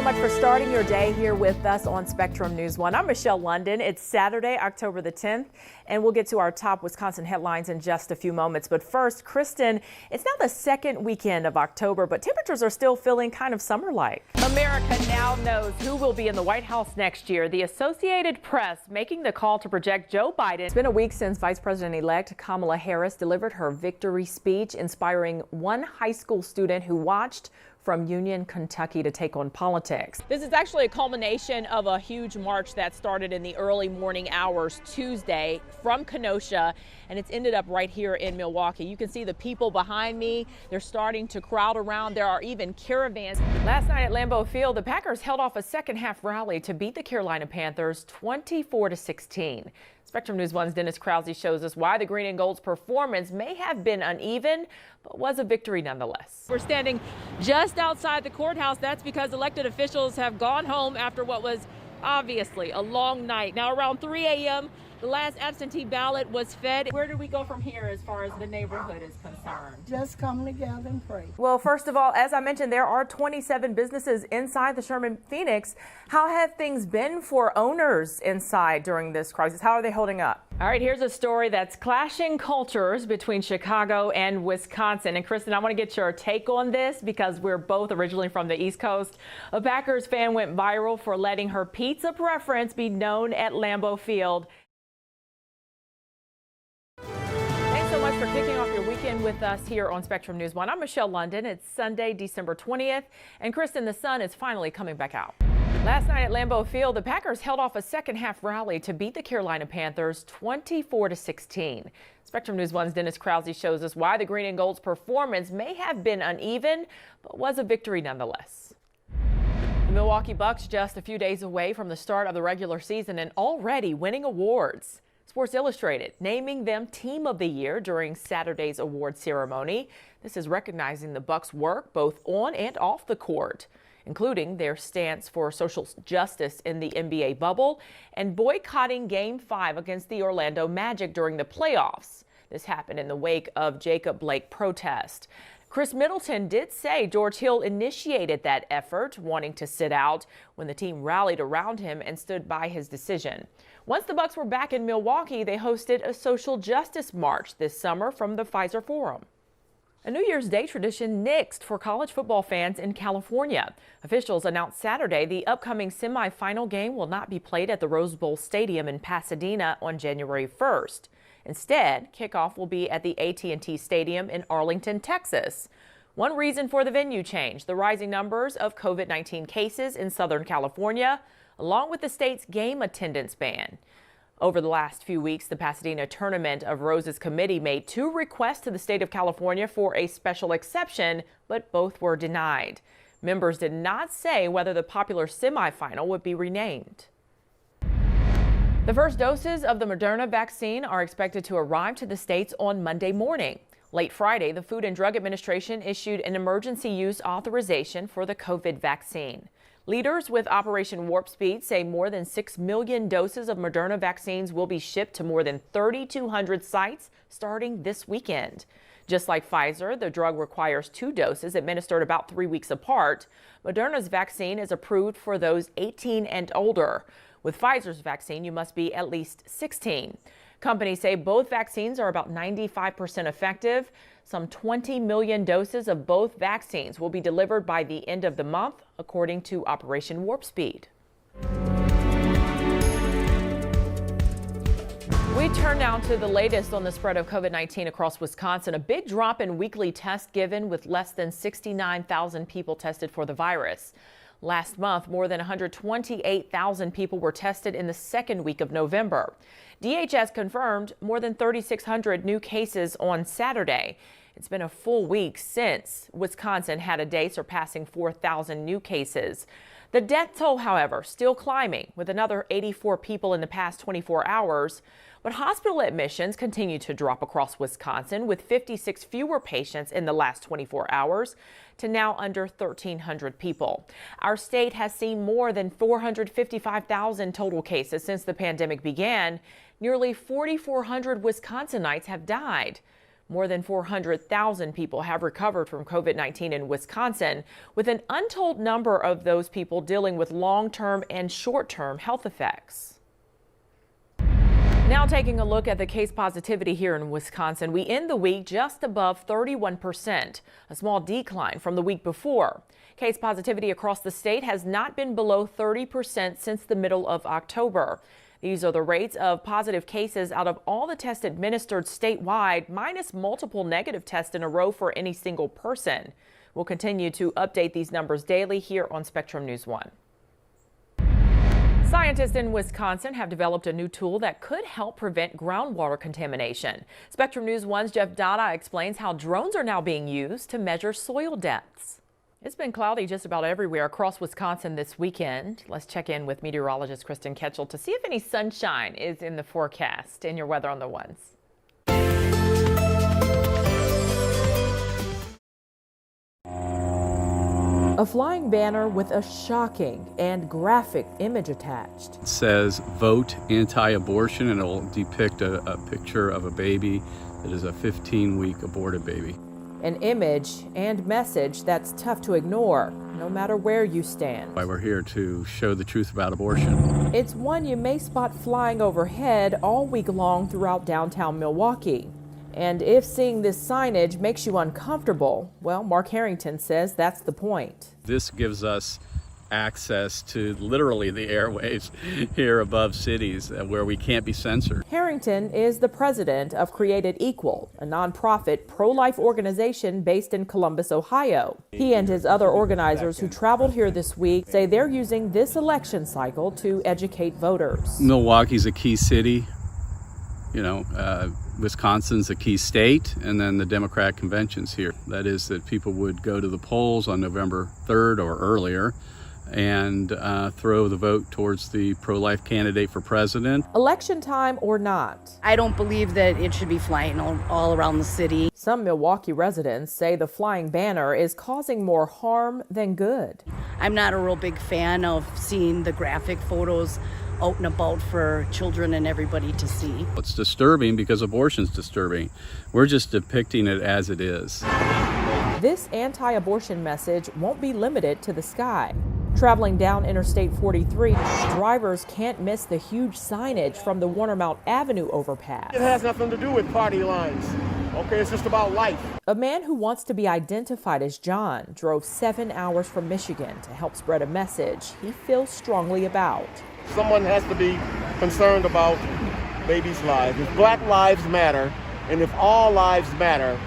so much for starting your day here with us on Spectrum News 1. I'm Michelle London. It's Saturday, October the 10th, and we'll get to our top Wisconsin headlines in just a few moments. But first, Kristen, it's now the second weekend of October, but temperatures are still feeling kind of summer-like. America now knows who will be in the White House next year. The Associated Press making the call to project Joe Biden. It's been a week since Vice President-elect Kamala Harris delivered her victory speech, inspiring one high school student who watched from Union, Kentucky to take on politics. This is actually a culmination of a huge march that started in the early morning hours Tuesday from Kenosha, and it's ended up right here in Milwaukee. You can see the people behind me. They're starting to crowd around. There are even caravans. Last night at Lambeau Field, the Packers held off a second-half rally to beat the Carolina Panthers 24-16. Spectrum News 1's Dennis Krause shows us why the Green and Gold's performance may have been uneven, but was a victory nonetheless. We're standing just outside the courthouse. That's because elected officials have gone home after what was obviously a long night. Now around 3 a.m., the last absentee ballot was fed. Where do we go from here as far as the neighborhood is concerned? Just come together and pray. Well, first of all, as I mentioned, there are 27 businesses inside the Sherman Phoenix. How have things been for owners inside during this crisis? How are they holding up? All right, here's a story that's clashing cultures between Chicago and Wisconsin. And Kristen, I want to get your take on this because we're both originally from the East Coast. A Packers fan went viral for letting her pizza preference be known at Lambeau Field. Thanks so much for kicking off your weekend with us here on Spectrum News 1. I'm Michelle London. It's Sunday, December 20th, and Kristen, the sun is finally coming back out. Last night at Lambeau Field, the Packers held off a second-half rally to beat the Carolina Panthers 24-16. Spectrum News 1's Dennis Krause shows us why the Green and Gold's performance may have been uneven, but was a victory nonetheless. The Milwaukee Bucks just a few days away from the start of the regular season and already winning awards. Sports Illustrated naming them Team of the Year during Saturday's award ceremony. This is recognizing the Bucks' work both on and off the court, including their stance for social justice in the NBA bubble and boycotting Game 5 against the Orlando Magic during the playoffs. This happened in the wake of Jacob Blake protest. Chris Middleton did say George Hill initiated that effort, wanting to sit out when the team rallied around him and stood by his decision. Once the Bucks were back in Milwaukee, they hosted a social justice march this summer from the Pfizer Forum. A New Year's Day tradition nixed for college football fans in California. Officials announced Saturday the upcoming semifinal game will not be played at the Rose Bowl Stadium in Pasadena on January 1st. Instead, kickoff will be at the AT&T Stadium in Arlington, Texas. One reason for the venue change, the rising numbers of COVID-19 cases in Southern California, along with the state's game attendance ban. Over the last few weeks, the Pasadena Tournament of Roses Committee made 2 requests to the state of California for a special exception, but both were denied. Members did not say whether the popular semifinal would be renamed. The first doses of the Moderna vaccine are expected to arrive to the states on Monday morning. Late Friday, the Food and Drug Administration issued an emergency use authorization for the COVID vaccine. Leaders with Operation Warp Speed say more than 6 million doses of Moderna vaccines will be shipped to more than 3,200 sites starting this weekend. Just like Pfizer, the drug requires 2 doses administered about 3 weeks apart. Moderna's vaccine is approved for those 18 and older. With Pfizer's vaccine, you must be at least 16. Companies say both vaccines are about 95% effective. Some 20 million doses of both vaccines will be delivered by the end of the month, according to Operation Warp Speed. We turn now to the latest on the spread of COVID-19 across Wisconsin. A big drop in weekly tests given, with less than 69,000 people tested for the virus. Last month, more than 128,000 people were tested in the second week of November. DHS confirmed more than 3,600 new cases on Saturday. It's been a full week since Wisconsin had a day surpassing 4,000 new cases. The death toll, however, still climbing, with another 84 people in the past 24 hours. But hospital admissions continue to drop across Wisconsin, with 56 fewer patients in the last 24 hours to now under 1,300 people. Our state has seen more than 455,000 total cases since the pandemic began. Nearly 4,400 Wisconsinites have died. More than 400,000 people have recovered from COVID-19 in Wisconsin, with an untold number of those people dealing with long-term and short-term health effects. Now taking a look at the case positivity here in Wisconsin, we end the week just above 31%, a small decline from the week before. Case positivity across the state has not been below 30% since the middle of October. These are the rates of positive cases out of all the tests administered statewide, minus multiple negative tests in a row for any single person. We'll continue to update these numbers daily here on Spectrum News 1. Scientists in Wisconsin have developed a new tool that could help prevent groundwater contamination. Spectrum News 1's Jeff Dada explains how drones are now being used to measure soil depths. It's been cloudy just about everywhere across Wisconsin this weekend. Let's check in with meteorologist Kristen Ketchel to see if any sunshine is in the forecast. In your weather on the ones. A flying banner with a shocking and graphic image attached. It says vote anti-abortion, and it'll depict a picture of a baby that is a 15-week aborted baby. An image and message that's tough to ignore, no matter where you stand. Why we're here to show the truth about abortion. It's one you may spot flying overhead all week long throughout downtown Milwaukee. And if seeing this signage makes you uncomfortable, well, Mark Harrington says that's the point. This gives us access to literally the airwaves here above cities where we can't be censored. Harrington is the president of Created Equal, a nonprofit pro-life organization based in Columbus, Ohio. He and his other organizers who traveled here this week say they're using this election cycle to educate voters. Milwaukee's a key city. Wisconsin's a key state, and then the Democrat convention's here. That is that people would go to the polls on November 3rd or earlier and throw the vote towards the pro-life candidate for president. Election time or not, I don't believe that it should be flying all around the city. Some Milwaukee residents say the flying banner is causing more harm than good. I'm not a real big fan of seeing the graphic photos out and about for children and everybody to see. It's disturbing because abortion's disturbing. We're just depicting it as it is. This anti-abortion message won't be limited to the sky. Traveling down Interstate 43, drivers can't miss the huge signage from the Warner Mount Avenue overpass. It has nothing to do with party lines. Okay, it's just about life. A man who wants to be identified as John drove 7 hours from Michigan to help spread a message he feels strongly about. Someone has to be concerned about babies' lives. If Black lives matter, and if all lives matter,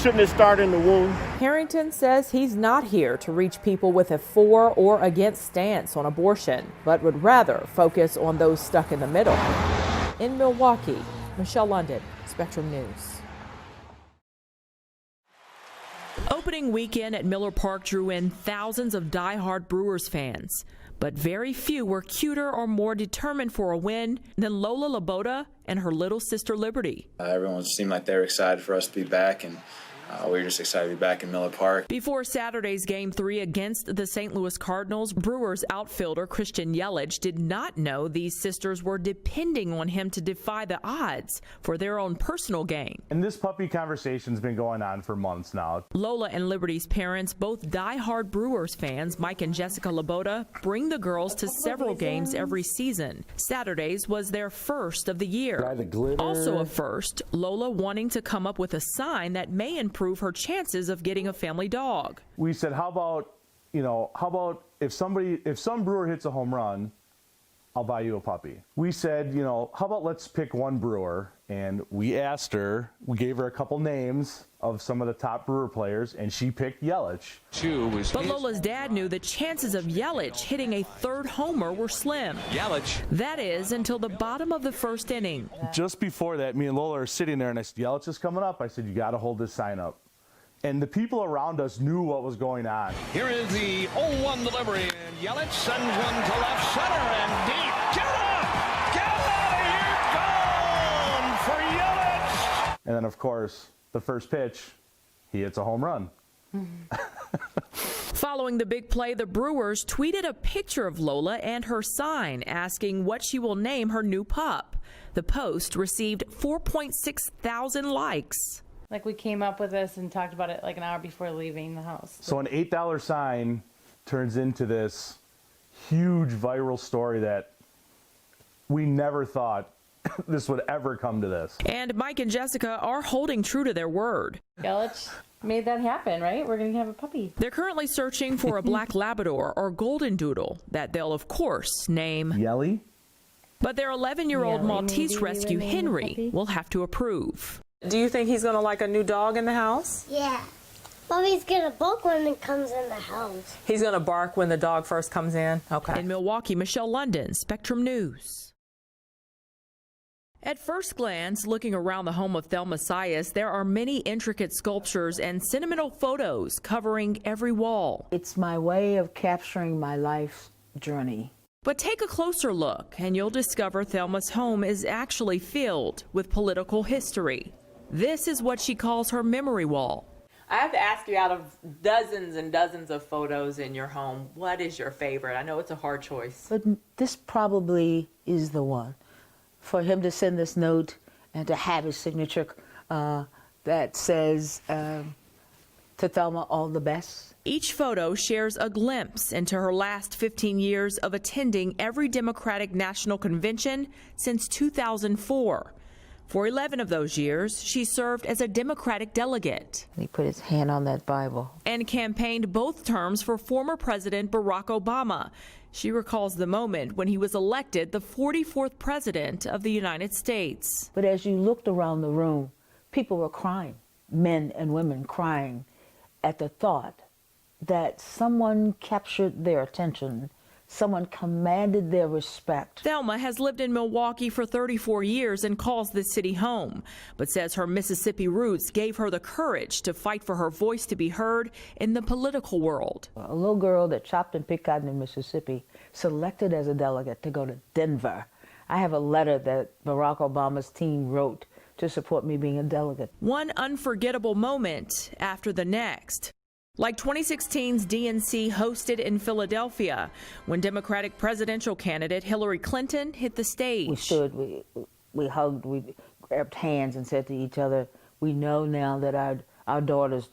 shouldn't it start in the womb? Harrington says he's not here to reach people with a for or against stance on abortion, but would rather focus on those stuck in the middle. In Milwaukee, Michelle London, Spectrum News. Opening weekend at Miller Park drew in thousands of diehard Brewers fans, but very few were cuter or more determined for a win than Lola Laboda and her little sister Liberty. Everyone seemed like they were excited for us to be back, and we were just excited to be back in Miller Park. Before Saturday's Game 3 against the St. Louis Cardinals, Brewers outfielder Christian Yelich did not know these sisters were depending on him to defy the odds for their own personal gain. And this puppy conversation's been going on for months now. Lola and Liberty's parents, both diehard Brewers fans, Mike and Jessica Laboda, bring the girls to several games every season. Saturday's was their first of the year. Also a first, Lola wanting to come up with a sign that may improve her chances of getting a family dog. We said, how about if some brewer hits a home run, I'll buy you a puppy. We said, how about let's pick one brewer, and we asked her, we gave her a couple names of some of the top brewer players, and she picked Yelich. But Lola's dad knew the chances of Yelich hitting a third homer were slim. That is, until the bottom of the first inning. Just before that, me and Lola are sitting there, and I said, Yelich is coming up. I said, you got to hold this sign up. And the people around us knew what was going on. Here is the 0-1 delivery, and Yelich sends one to left center and deep. Get up! Get out of here! Gone for Yelich! And then, of course, the first pitch, he hits a home run. Following the big play, the Brewers tweeted a picture of Lola and her sign asking what she will name her new pup. The post received 4.6 thousand likes. Like, we came up with this and talked about it like an hour before leaving the house. So an $8 sign turns into this huge viral story that we never thought this would ever come to this. And Mike and Jessica are holding true to their word. Yelich made that happen, right? We're going to have a puppy. They're currently searching for a black Labrador or golden doodle that they'll, of course, name Yelly? But their 11-year-old Yelly, Maltese maybe we rescue, would name the Henry, puppy. will have to approve. Do you think he's going to like a new dog in the house? Yeah. Mommy's gonna bark when it comes in the house. He's going to bark when the dog first comes in? Okay. In Milwaukee, Michelle London, Spectrum News. At first glance, looking around the home of Thelma Sias, there are many intricate sculptures and sentimental photos covering every wall. It's my way of capturing my life journey. But take a closer look, and you'll discover Thelma's home is actually filled with political history. This is what she calls her memory wall. I have to ask you, out of dozens and dozens of photos in your home, what is your favorite? I know it's a hard choice. But this probably is the one. For him to send this note and to have his signature that says, to Thelma, all the best. Each photo shares a glimpse into her last 15 years of attending every Democratic National Convention since 2004. For 11 of those years, she served as a Democratic delegate. He put his hand on that Bible. And campaigned both terms for former President Barack Obama. She recalls the moment when he was elected the 44th President of the United States. But as you looked around the room, people were crying, men and women crying at the thought that someone captured their attention. Someone commanded their respect. Thelma has lived in Milwaukee for 34 years and calls this city home, but says her Mississippi roots gave her the courage to fight for her voice to be heard in the political world. A little girl that chopped and picked cotton in Mississippi, selected as a delegate to go to Denver. I have a letter that Barack Obama's team wrote to support me being a delegate. One unforgettable moment after the next. Like 2016's DNC hosted in Philadelphia when Democratic presidential candidate Hillary Clinton hit the stage. We stood, we hugged, we grabbed hands and said to each other, we know now that our daughters'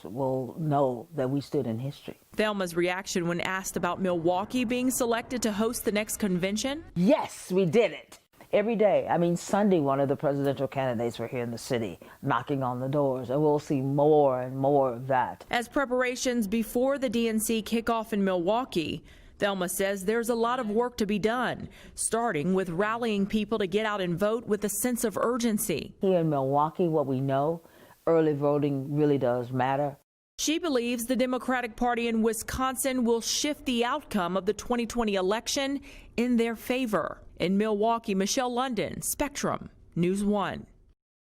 will know that we stood in history. Thelma's reaction when asked about Milwaukee being selected to host the next convention? Yes, we did it. Every day. I mean, Sunday, one of the presidential candidates were here in the city knocking on the doors, and we'll see more and more of that. As preparations before the DNC kick off in Milwaukee, Thelma says there's a lot of work to be done, starting with rallying people to get out and vote with a sense of urgency. Here in Milwaukee, what we know, early voting really does matter. She believes the Democratic Party in Wisconsin will shift the outcome of the 2020 election in their favor. In Milwaukee, Michelle London, Spectrum News 1.